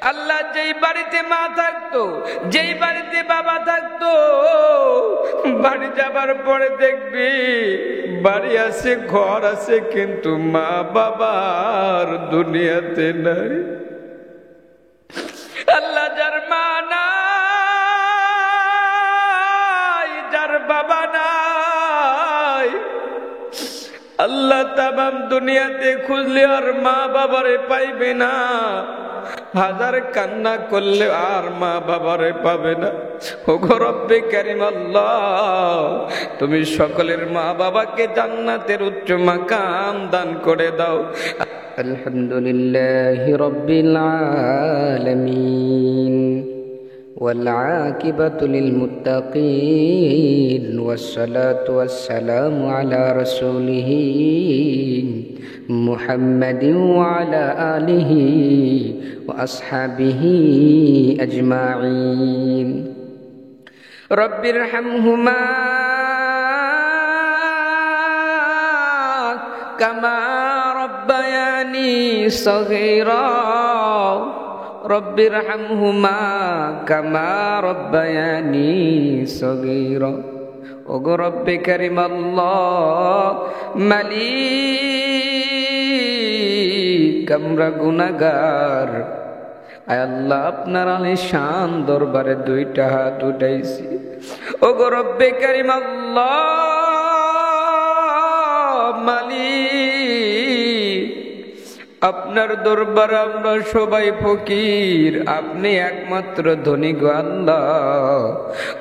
আল্লাহ যেই বাড়িতে মা থাকতো, যেই বাড়িতে বাবা থাকতো, বাড়ি যাবার পরে দেখবি বাড়ি আছে, ঘর আছে, কিন্তু মা বাবার দুনিয়াতে নাই। আল্লাহ যার মা নাই, যার বাবা নাই, আল্লাহ তামাম দুনিয়াতে খুঁজলে আর মা বাবারে পাইবে না। হাজার কান্না করলে আর মা বাবারে পাবে না। ওগো রব্বে কারীম আল্লাহ, তুমি সকলের মা বাবাকে জান্নাতের উচ্চ মাকাম দান করে দাও। আলহামদুলিল্লাহি রাব্বিল আলামিন والعاقبة للمتقين والصلاة والسلام على رسوله محمد وعلى آله وأصحابه أجمعين رب ارحمهما كما ربياني صغيرا رب ارحمهما كما ربياني صغيرا ওগো রব্বে কারীম আল্লাহ, মালিক আমরা গুনাহগার। আয় আল্লাহ, আপনার আলিশান দরবারে দুইটা হাত উঠাইছি। ওগো রব্বে কারীম আল্লাহ, মালিক আপনার দরবারে আমরা সবাই ফকির, আপনি একমাত্র ধনী গো আল্লাহ।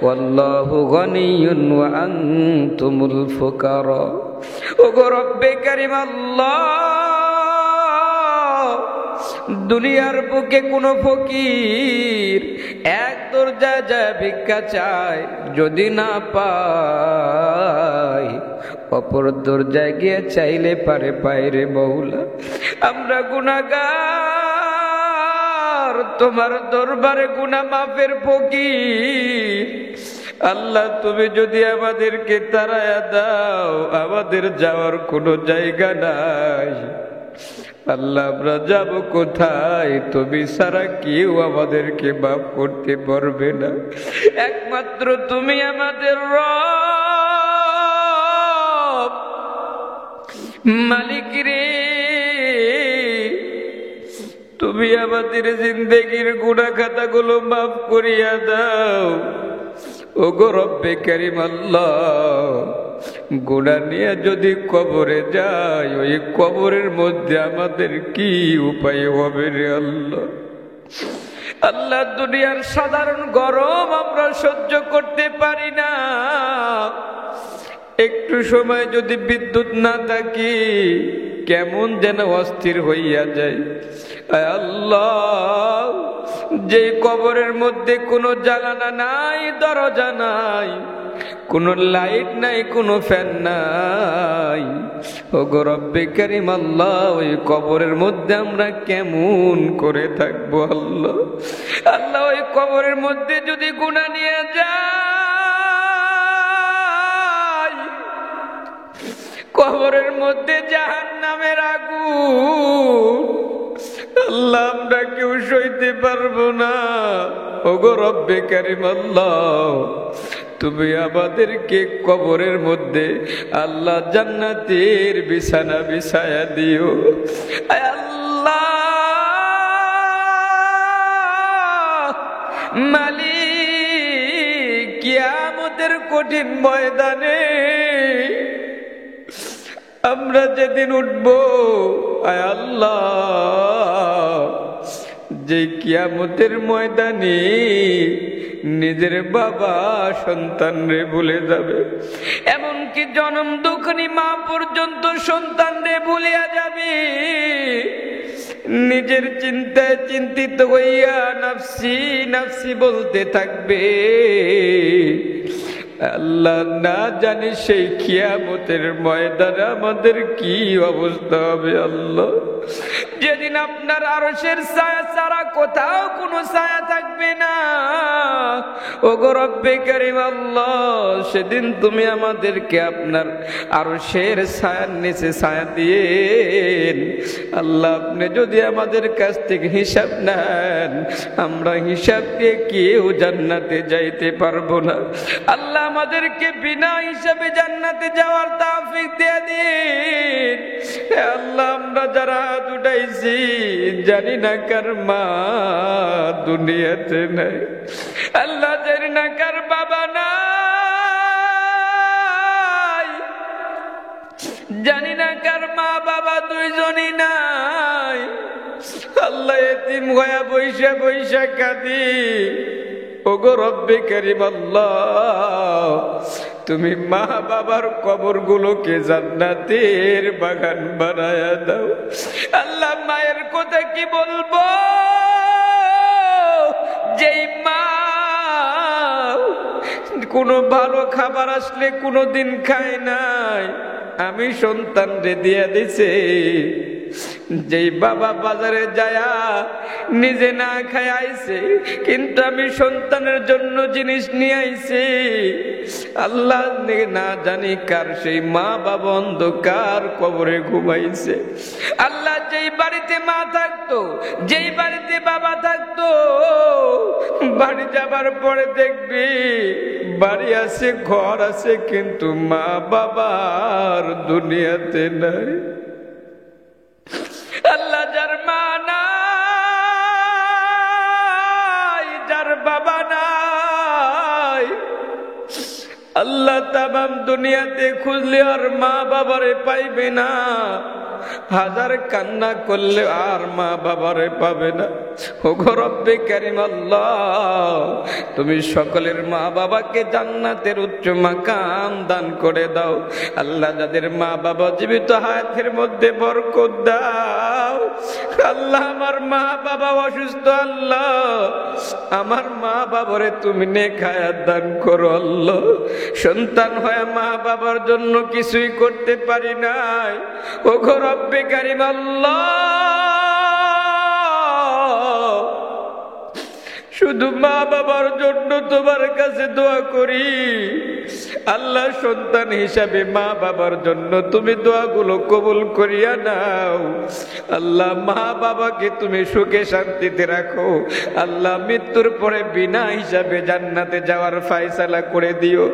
ওয়াল্লাহু গনিয়্যুন ওয়া আনতুমুল ফুকারা। ওগো রব্বে কারীম আল্লাহ, দুনিয়ার বুকে কোনো ফকির এক দরজায় যায় ভিক্ষা চায়, যদি না পায় অপর দরজায় গিয়ে চাইলে পারে পায় রে মৌলা। আমরা গুনাহগার, তোমার দরবারে গুনাহ মাফের ফকির। আল্লাহ তুমি যদি আমাদেরকে তাড়ায়া দাও, আমাদের যাওয়ার কোনো জায়গা নাই। আল্লাহ আমরা যাব কোথায়? তুমি ছাড়া কেউ আমাদেরকে মাফ করতে পারবে না। একমাত্র তুমি আমাদের রব। মালিক রে, তুমি আমাদের জিন্দেগির গুনাহ খাতাগুলো মাফ করিয়া দাও। ওগো রব্বে কারীম আল্লাহ, গুনাহ নিয়ে যদি কবরে যাই, ওই কবরের মধ্যে আমাদের কি উপায় হবে রে আল্লাহ? আল্লাহ দুনিয়ার সাধারণ গরম আমরা সহ্য করতে পারি না। একটু সময় যদি বিদ্যুৎ না থাকে কেমন যেন অস্থির হইয়া যায়। আল্লাহ, যে কবরের মধ্যে কোনো জ্বালানা নাই, দরজা নাই, কোনো লাইট নাই, কোনো ফ্যান নাই, ওগো রব্বে কারীম আল্লাহ, ওই কবরের মধ্যে আমরা কেমন করে থাকবো আল্লাহ? আল্লাহ, ওই কবরের মধ্যে যদি গুনাহ নিয়ে যায়, কবরের মধ্যে জাহান্নামের আগুন, আল্লাহ আমরা কেউ সইতে পারবো না। ওগো রব্বে কারীম আল্লাহ, তুমি আমাদেরকে কবরের মধ্যে আল্লাহ জান্নাতের বিছানা বিছায়া দিও। আল্লাহ মালিক, কিয়ামতের কঠিন ময়দানে আমরা যেদিন উঠবো, আয় আল্লাহ, যে কিয়ামতের ময়দানে নিজের বাবা সন্তানরে ভুলে যাবে, এমনকি জনম দুঃখনী মা পর্যন্ত সন্তানরে ভুলিয়া যাবে। নিজের চিন্তায় চিন্তিত হইয়া নাফসি নাফসি বলতে থাকবে। আল্লাহ, না জানি সেই কিয়ামতের ময়দানে আমাদের কি অবস্থা হবে আল্লাহ। যেদিন আপনার আরশের ছায়া ছাড়া কোথাও কোনো ছায়া থাকবে না, ওগো রব্বে কারীম আল্লাহ, সেদিন তুমি আমাদেরকে আপনার আরশের ছায়ার নিচে ছায়া দিয়েন। আল্লাহ, আপনি যদি আমাদের কাছ থেকে হিসাব নেন, আমরা হিসাব দিয়ে কেউ জান্নাতে যাইতে পারবো না। আল্লাহ, আমাদেরকে বিনা হিসাবে জান্নাতে যাওয়ার তৌফিক দিয়ে দিন। হে আল্লাহ, আমরা যারা হাত উঠাইছি জানি না কার মা দুনিয়াতে নাই। আল্লাহ, জানি না কার বাবা নাই, জানি না কার মা বাবা দুইজনই নাই। আল্লাহ, এতিম হয়ে বৈশা বৈশা কাঁদি। ওগো রব্বে কারীম আল্লাহ, তুমি মা বাবার কবরগুলোকে জান্নাতের বাগান বানায়া দাও। আল্লাহ, মায়ের কথা কি বলবো, যেই মা কোনো ভালো খাবার আসলে কোনোদিন খায় নাই, আমি সন্তান রে দিয়া দিছে। যেই বাবা বাজারে যায়া নিজে না খায় আইছে, কিন্তু আমি সন্তানের জন্য জিনিস নিয়ে আইছি। আল্লাহ, না জানি কার সেই মা বাবা অন্ধকার কবরে ঘুমাইছে। আল্লাহ, যেই বাড়িতে মা থাকতো, যেই বাড়িতে বাবা থাকতো, বাড়ি যাবার পরে দেখবি বাড়ি আছে, ঘর আছে, কিন্তু মা বাবার দুনিয়াতে নাই। আল্লাহ, যার মা নাই, যার বাবা নাই, আল্লাহ তামাম দুনিয়াতে খুঁজলে আর মা বাবারে পাইবে না। হাজার কান্না করলে আর মা বাবারে পাবে না। ওগো রব্বে কারীম আল্লাহ, তুমি সকলের মা বাবাকে জান্নাতের উচ্চ মাকাম দান করে দাও। আল্লাহ, যাদের মা বাবা জীবিত হায়াতের মধ্যে বরকত দাও। আল্লাহ, আমার মা বাবা অসুস্থ, আল্লাহ আমার মা বাবারে তুমি নেক হায়াত দান করো। আল্লাহ, সন্তান হয়ে মা বাবার জন্য কিছুই করতে পারি নাই। ওগো রব্বে কারীম আল্লাহ, শুধু মা বাবার জন্য তোমার কাছে দোয়া করি। আল্লাহ, সন্তান হিসাবে মা বাবার জন্য তুমি দোয়াগুলো কবুল করিয়া নাও। আল্লাহ, মা বাবাকে তুমি সুখে শান্তিতে রাখো। আল্লাহ, মৃত্যুর পরে বিনা হিসাবে জান্নাতে যাওয়ার ফয়সালা করে দিও।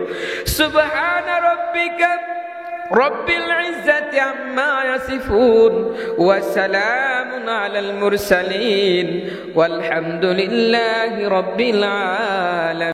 সুবহানা রাব্বিকা রব্বিল ইজ্জাতি আম্মা ইয়াসিফুন ওয়া সালামুন আলাল মুরসালিন ওয়াল হামদুলিল্লাহি রাব্বিল আলামিন।